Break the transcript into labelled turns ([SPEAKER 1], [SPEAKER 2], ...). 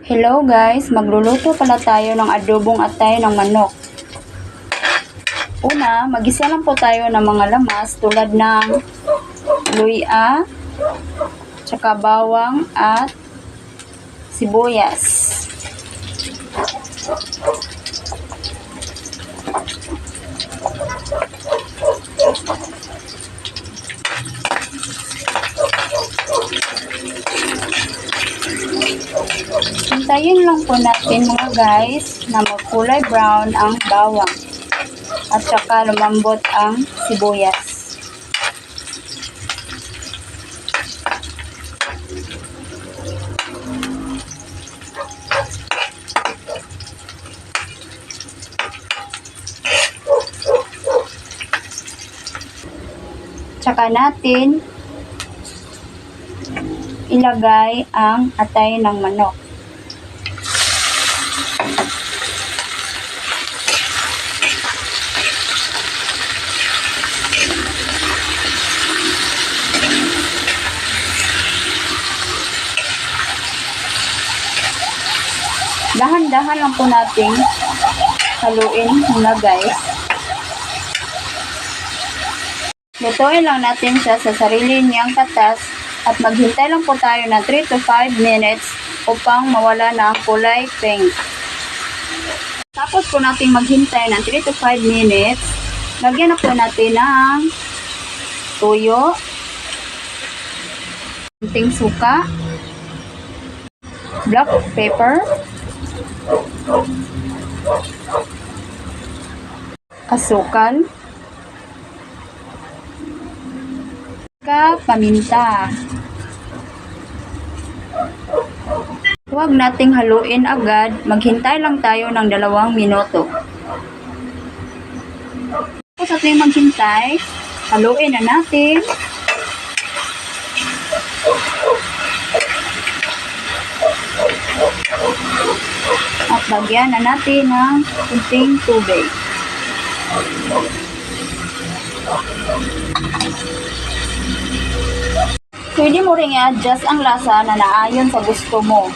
[SPEAKER 1] Hello guys, magluluto pala tayo ng adobong atay ng manok. Una, magisa lang po tayo ng mga lamas tulad ng luya, tsaka bawang at sibuyas. Hintayin lang po natin mga guys na magkulay brown ang bawang at saka lumambot ang sibuyas. Tsaka natin ilagay ang atay ng manok. Dahan-dahan lang po natin haluin muna guys. Lutuin lang natin siya sa sarili niyang katas at maghintay lang po tayo ng 3 to 5 minutes upang mawala na ang kulay pink. Tapos po natin maghintay ng 3 to 5 minutes, lagyan na po natin ng tuyo, konting suka, black pepper, asukal, paminta. Huwag nating haluin agad, maghintay lang tayo ng 2 minuto. Tapos ating maghintay, haluin na natin. At lagyan na natin ng kunting tubig. Pwede mo ring i-adjust ang lasa na naayon sa gusto mo.